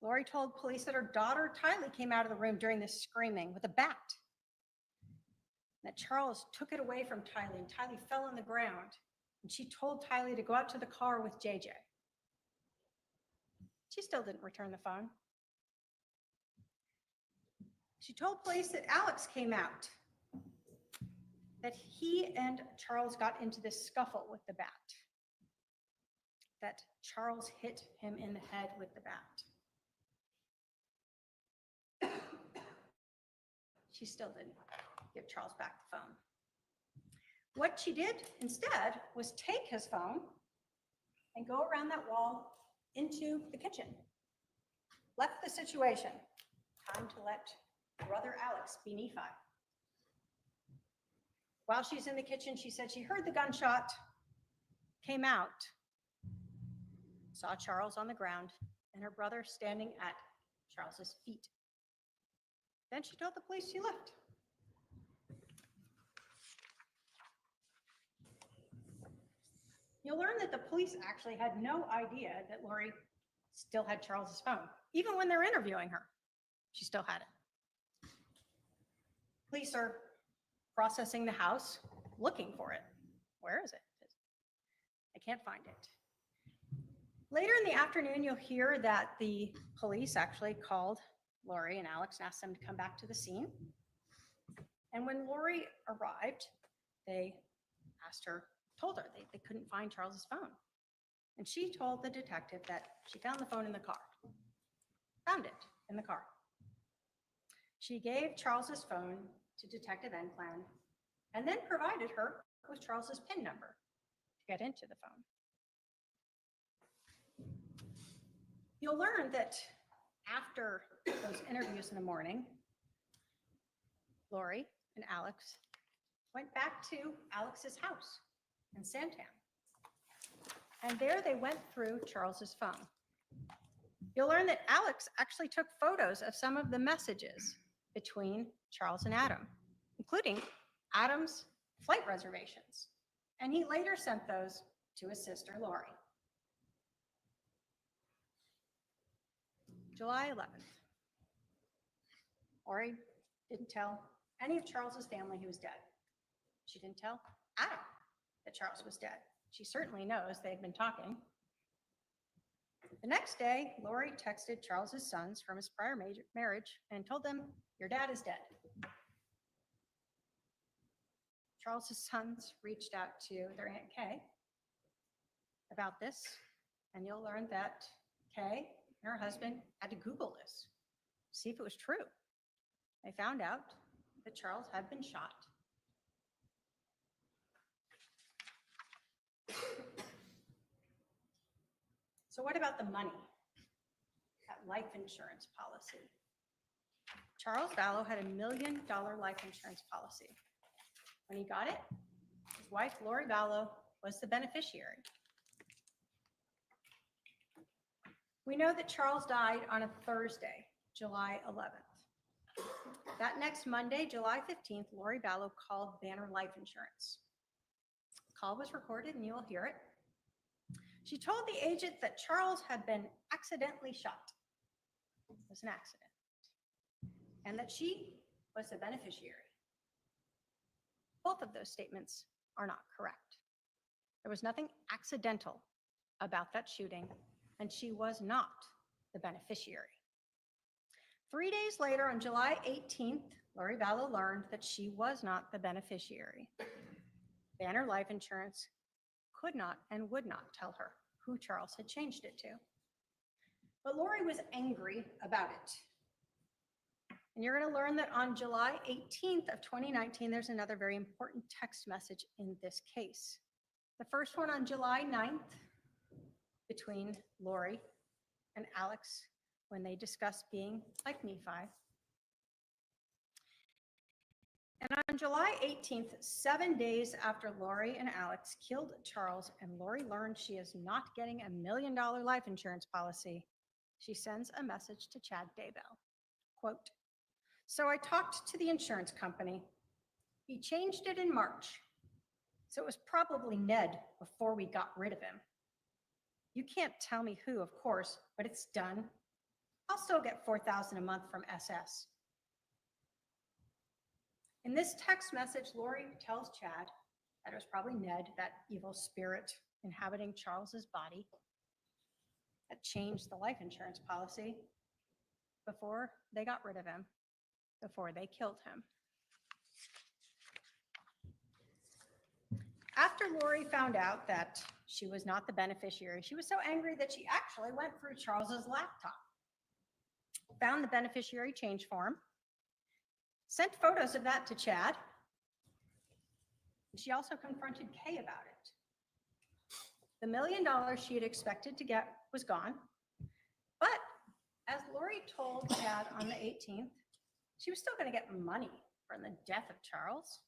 C: Lori told police that her daughter Tylee came out of the room during this screaming with a bat, that Charles took it away from Tylee, and Tylee fell on the ground, and she told Tylee to go out to the car with JJ. She still didn't return the phone. She told police that Alex came out, that he and Charles got into this scuffle with the bat, that Charles hit him in the head with the bat. She still didn't give Charles back the phone. What she did instead was take his phone and go around that wall into the kitchen. Left the situation. Time to let brother Alex be Nephi. While she's in the kitchen, she said she heard the gunshot, came out, saw Charles on the ground, and her brother standing at Charles's feet. Then she told the police she left. You'll learn that the police actually had no idea that Lori still had Charles's phone. Even when they're interviewing her, she still had it. Police are processing the house, looking for it. Where is it? I can't find it. Later in the afternoon, you'll hear that the police actually called Lori and Alex and asked them to come back to the scene. And when Lori arrived, they told her they couldn't find Charles's phone. And she told the detective that she found the phone in the car. Found it in the car. She gave Charles's phone to Detective Enclan and then provided her with Charles's PIN number to get into the phone. You'll learn that after those interviews in the morning, Lori and Alex went back to Alex's house in Santan. And there they went through Charles's phone. You'll learn that Alex actually took photos of some of the messages between Charles and Adam, including Adam's flight reservations. And he later sent those to his sister, Lori. July 11th. Lori didn't tell any of Charles's family he was dead. She didn't tell Adam that Charles was dead. She certainly knows they'd been talking. The next day, Lori texted Charles's sons from his prior marriage and told them, "Your dad is dead." Charles's sons reached out to their Aunt Kay about this, and you'll learn that Kay and her husband had to Google this, see if it was true. They found out that Charles had been shot. So what about the money? That life insurance policy. Charles Vallow had $1 million life insurance policy. When he got it, his wife, Lori Vallow, was the beneficiary. We know that Charles died on a Thursday, July 11th. That next Monday, July 15th, Lori Vallow called Banner Life Insurance. The call was recorded and you will hear it. She told the agent that Charles had been accidentally shot. It was an accident. And that she was the beneficiary. Both of those statements are not correct. There was nothing accidental about that shooting, and she was not the beneficiary. 3 days later, on July 18th, Lori Vallow learned that she was not the beneficiary. Banner Life Insurance could not and would not tell her who Charles had changed it to. But Lori was angry about it. And you're going to learn that on July 18th of 2019, there's another very important text message in this case. The first one on July 9th between Lori and Alex when they discussed being like Nephi. And on July 18th, 7 days after Lori and Alex killed Charles and Lori learned she is not getting $1 million life insurance policy, she sends a message to Chad Daybell. Quote, "So I talked to the insurance company. He changed it in March. So it was probably Ned before we got rid of him. You can't tell me who, of course, but it's done. I'll still get $4,000 a month from SS." In this text message, Lori tells Chad that it was probably Ned, that evil spirit inhabiting Charles's body, that changed the life insurance policy before they got rid of him, before they killed him. After Lori found out that she was not the beneficiary, she was so angry that she actually went through Charles's laptop, found the beneficiary change form, sent photos of that to Chad. She also confronted Kay about it. The $1 million she had expected to get was gone. But as Lori told Chad on the 18th, she was still going to get money from the death of Charles.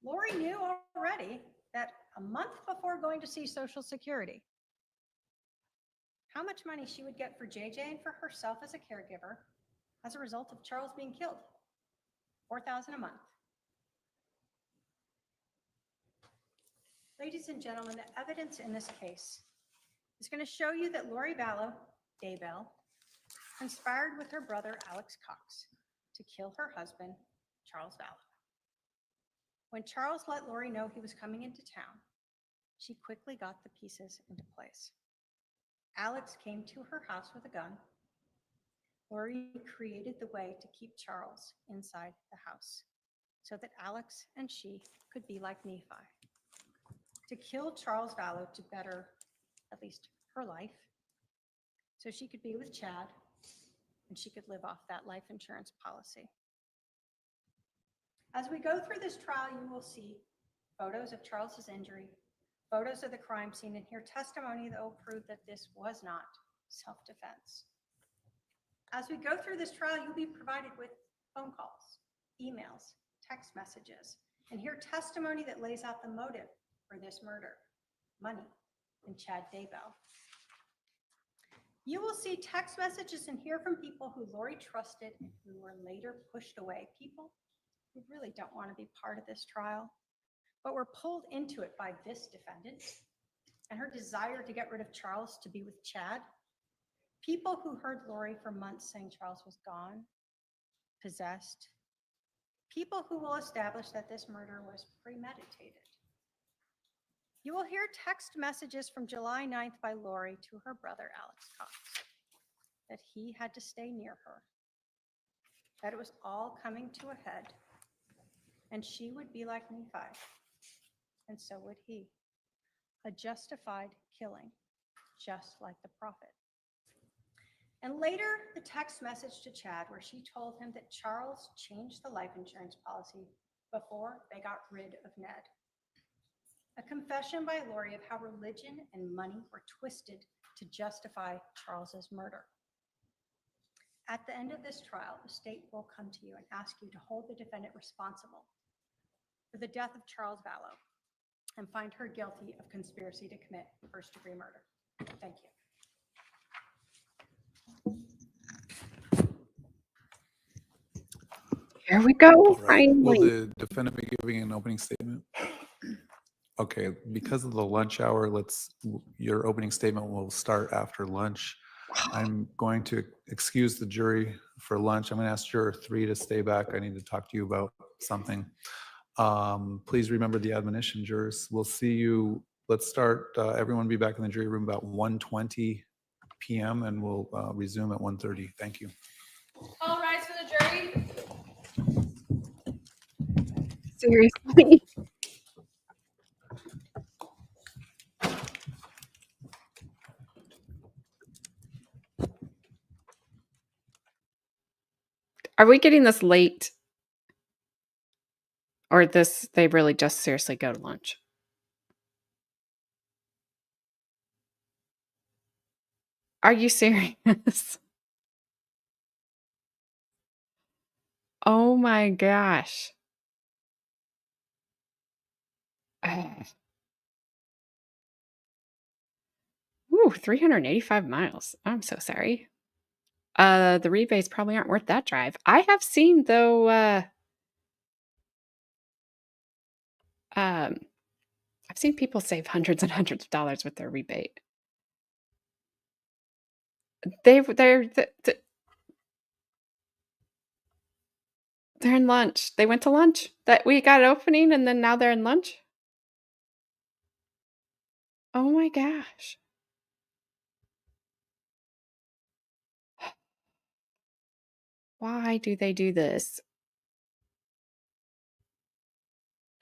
C: Lori knew already that a month before going to see Social Security, how much money she would get for JJ and for herself as a caregiver as a result of Charles being killed. $4,000 a month. Ladies and gentlemen, the evidence in this case is going to show you that Lori Vallow Daybell conspired with her brother Alex Cox to kill her husband, Charles Vallow. When Charles let Lori know he was coming into town, she quickly got the pieces into place. Alex came to her house with a gun. Lori created the way to keep Charles inside the house so that Alex and she could be like Nephi. To kill Charles Vallow to better at least her life, so she could be with Chad and she could live off that life insurance policy. As we go through this trial, you will see photos of Charles's injury, photos of the crime scene, and hear testimony that will prove that this was not self-defense. As we go through this trial, you'll be provided with phone calls, emails, text messages, and hear testimony that lays out the motive for this murder: money and Chad Daybell. You will see text messages and hear from people who Lori trusted and who were later pushed away, people who really don't want to be part of this trial, but were pulled into it by this defendant and her desire to get rid of Charles to be with Chad. People who heard Lori for months saying Charles was gone, possessed. People who will establish that this murder was premeditated. You will hear text messages from July 9th by Lori to her brother, Alex Cox, that he had to stay near her, that it was all coming to a head, and she would be like Nephi, and so would he. A justified killing, just like the prophet. And later, the text message to Chad where she told him that Charles changed the life insurance policy before they got rid of Ned. A confession by Lori of how religion and money were twisted to justify Charles's murder. At the end of this trial, the state will come to you and ask you to hold the defendant responsible for the death of Charles Vallow and find her guilty of conspiracy to commit first-degree murder. Thank you.
A: Here we go.
B: All right. Will
A: Finally.
B: the defendant be giving an opening statement? Okay, because of the lunch hour, your opening statement will start after lunch. I'm going to excuse the jury for lunch. I'm going to ask juror 3 to stay back. I need to talk to you about something. Please remember the admonition, jurors. We'll see you. Let's start. Everyone be back in the jury room about 1:20 p.m. and we'll resume at 1:30. Thank you.
D: All rise for the jury.
A: Seriously. Are we getting this late? Or they really just seriously go to lunch? Are you serious? Oh my gosh. Ooh, 385 miles. I'm so sorry. The rebates probably aren't worth that drive. I have seen though, I've seen people save hundreds and hundreds of dollars with their rebate. They're in lunch. They went to lunch. That we got an opening and then now they're in lunch. Oh my gosh. Why do they do this?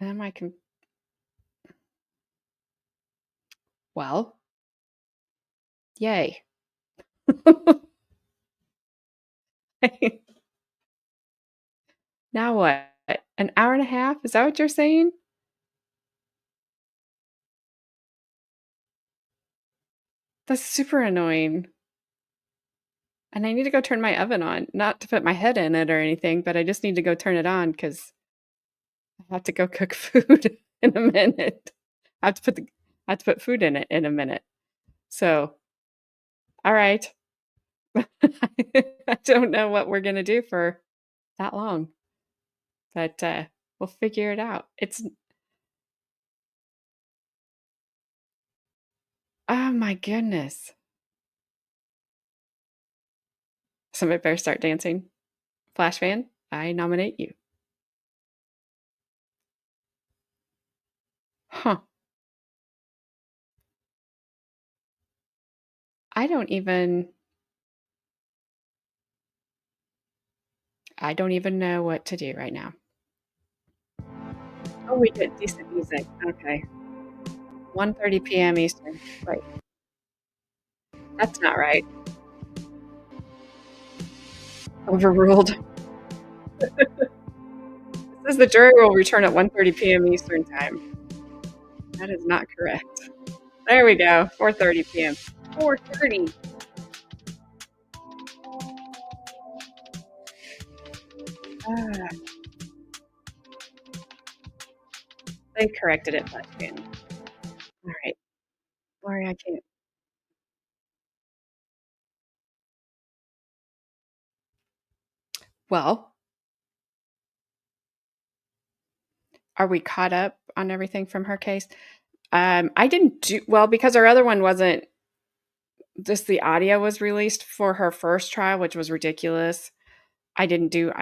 A: Am I well, yay. Now what? An hour and a half? Is that what you're saying? That's super annoying. And I need to go turn my oven on. Not to put my head in it or anything, but I just need to go turn it on because I have to go cook food in a minute. I have to put food in it in a minute. So, all right. I don't know what we're gonna do for that long, but we'll figure it out. Oh my goodness. Somebody better start dancing. Flash fan, I nominate you. Huh. I don't even know what to do right now. Oh, we get decent music. Okay. 1:30 p.m. Eastern. Right. That's not right. Overruled. It says the jury will return at 1:30 p.m. Eastern time. That is not correct. There we go. 4:30 p.m. 4:30. Ah, they corrected it last June. All right. Lori, I can't. Well, are we caught up on everything from her case? I didn't do well because our other one wasn't just the audio was released for her first trial, which was ridiculous. I didn't even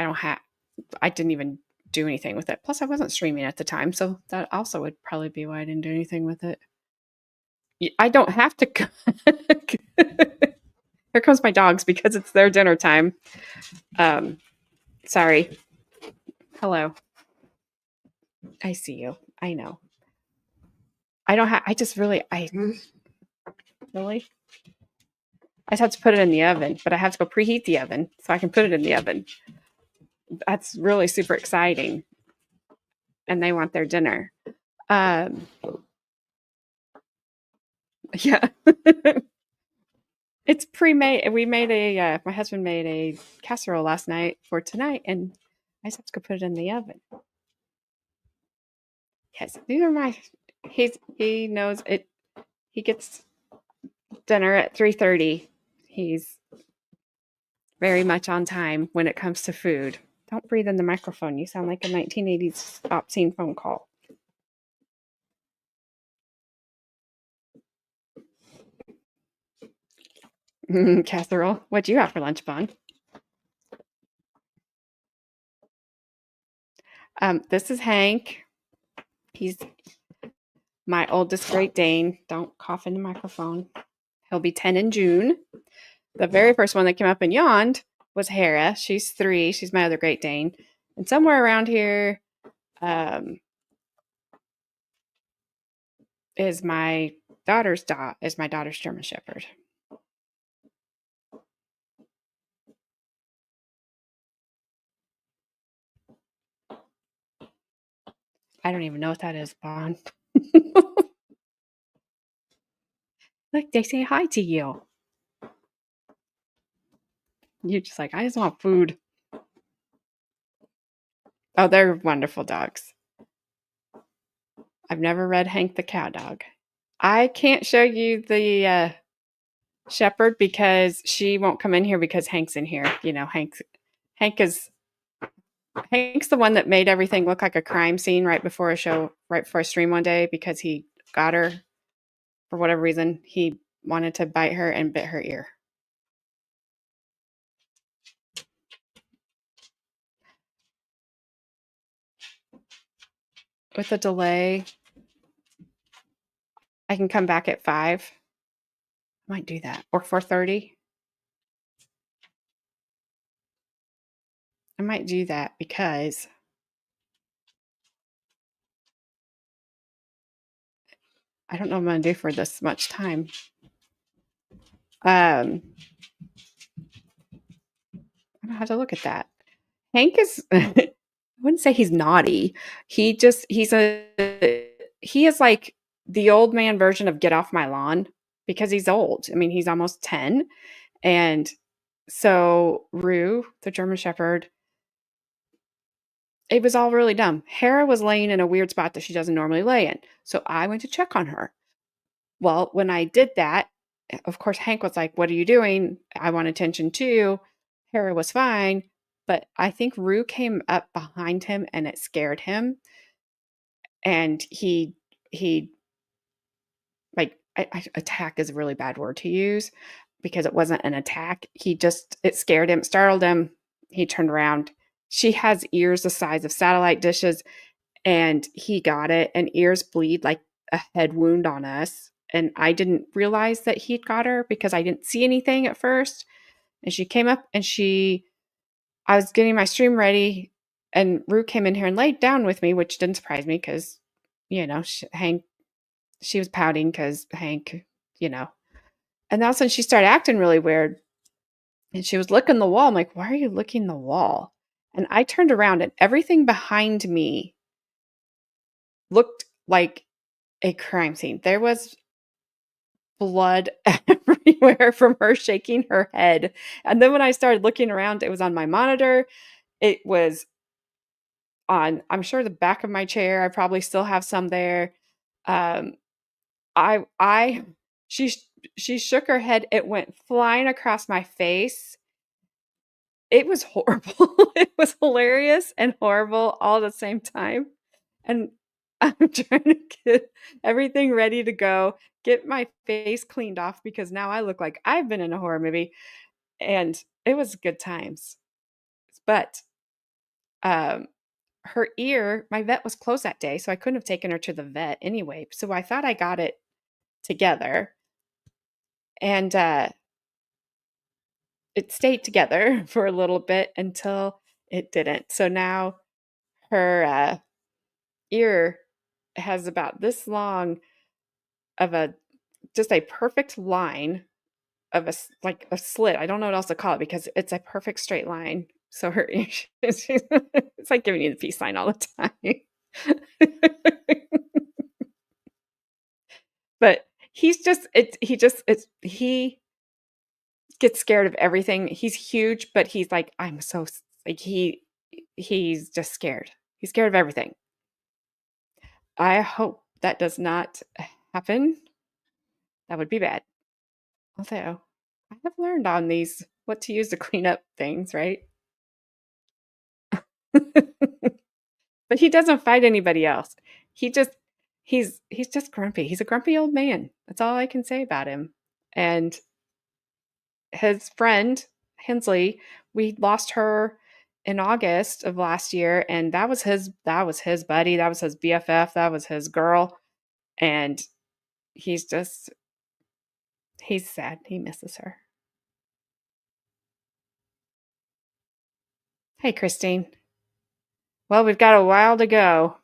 A: do anything with it. Plus, I wasn't streaming at the time, so that also would probably be why I didn't do anything with it. I don't have to cook. Here comes my dogs because it's their dinner time. Sorry. Hello. I see you. I know. I don't have. I just really. I really. I just have to put it in the oven, but I have to go preheat the oven so I can put it in the oven. That's really super exciting, and they want their dinner. Yeah. It's pre-made. We made my husband made a casserole last night for tonight, and I just have to go put it in the oven. Yes, these are he knows it. He gets dinner at 3:30. He's very much on time when it comes to food. Don't breathe in the microphone. You sound like a 1980s obscene phone call. Casserole. What do you have for lunch, Bon? This is Hank. He's my oldest Great Dane. Don't cough in the microphone. He'll be 10 in June. The very first one that came up and yawned was Hera. She's 3. She's my other Great Dane. And somewhere around here is my daughter's German Shepherd. I don't even know what that is, Bon. Look, they say hi to you. You're just like, I just want food. Oh, they're wonderful dogs. I've never read Hank the Cow Dog. I can't show you the shepherd because she won't come in here because Hank's in here. You know, Hank's the one that made everything look like a crime scene right before a stream one day because he got her for whatever reason. He wanted to bite her and bit her ear. With a delay, I can come back at 5. I might do that. Or 4:30. I might do that because I don't know what I'm going to do for this much time. I don't have to look at that. Hank is, I wouldn't say he's naughty. He is like the old man version of get off my lawn because he's old. I mean, he's almost 10. And so Rue, the German Shepherd, it was all really dumb. Hera was laying in a weird spot that she doesn't normally lay in. So I went to check on her. Well, when I did that, of course, Hank was like, what are you doing? I want attention too. Hera was fine. But I think Rue came up behind him and it scared him. And he like, attack is a really bad word to use because it wasn't an attack. It scared him, startled him. He turned around. She has ears the size of satellite dishes and he got it, and ears bleed like a head wound on us. And I didn't realize that he'd got her because I didn't see anything at first. And she came up and I was getting my stream ready And Rue came in here and laid down with me, which didn't surprise me because, Hank, she was pouting because Hank, and all of a sudden she started acting really weird. And she was licking the wall. I'm like, why are you licking the wall? And I turned around and everything behind me looked like a crime scene. There was blood everywhere from her shaking her head. And then when I started looking around, it was on my monitor. It was on, I'm sure, the back of my chair. I probably still have some there. Um, I, she, she shook her head. It went flying across my face. It was horrible. It was hilarious and horrible all at the same time. And I'm trying to get everything ready to go, get my face cleaned off because now I look like I've been in a horror movie. And it was good times. But her ear, my vet was closed that day, so I couldn't have taken her to the vet anyway. So I thought I got it together. And it stayed together for a little bit until it didn't. So now her ear has about this long of just a perfect line of like a slit. I don't know what else to call it because it's a perfect straight line. So her ear, it's like giving you the peace sign all the time. But he gets scared of everything. He's huge, but he's like, like he's just scared. He's scared of everything. I hope that does not happen. That would be bad. Although I have learned on these what to use to clean up things, right? But he doesn't fight anybody else. He's just grumpy. He's a grumpy old man. That's all I can say about him. And his friend Hensley, we lost her in August of last year, and that was his buddy, that was his BFF, that was his girl, and he's sad. He misses her. Hey, Christine. Well, we've got a while to go.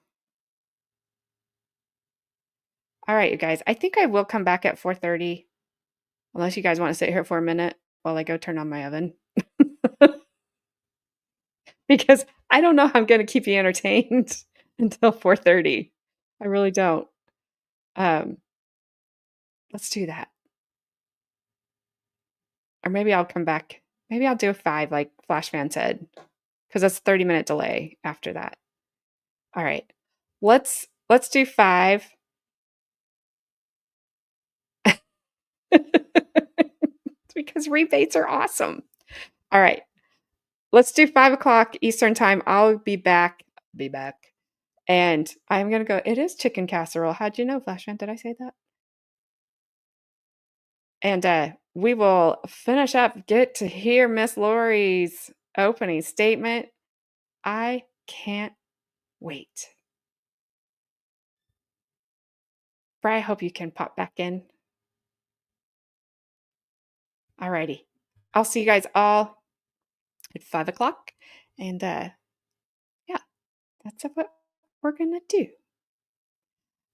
A: All right, you guys. I think I will come back at 4:30, unless you guys want to sit here for a minute while I go turn on my oven. Because I don't know how I'm going to keep you entertained until 4:30. I really don't. Let's do that. Or maybe I'll come back. Maybe I'll do a 5 like Flash Fan said, because that's a 30-minute delay after that. All right. Let's do 5. Because rebates are awesome. All right. Let's do 5 o'clock Eastern time. I'll be back. And I'm going to go. It is chicken casserole. How'd you know, Flash Fan? Did I say that? And we will finish up, get to hear Miss Lori's opening statement. I can't wait. Bri, I hope you can pop back in. Alrighty. I'll see you guys all at 5 o'clock. And yeah, that's what we're going to do.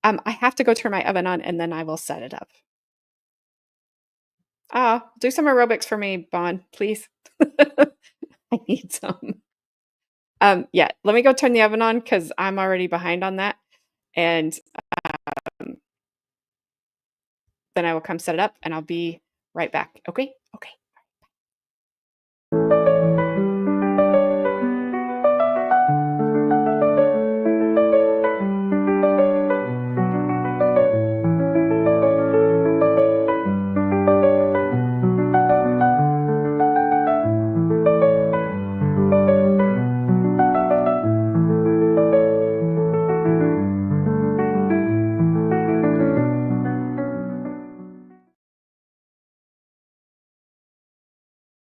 A: I have to go turn my oven on and then I will set it up. Do some aerobics for me, Bon, please. I need some. Yeah, let me go turn the oven on because I'm already behind on that. And then I will come set it up and I'll be right back. Okay? Okay.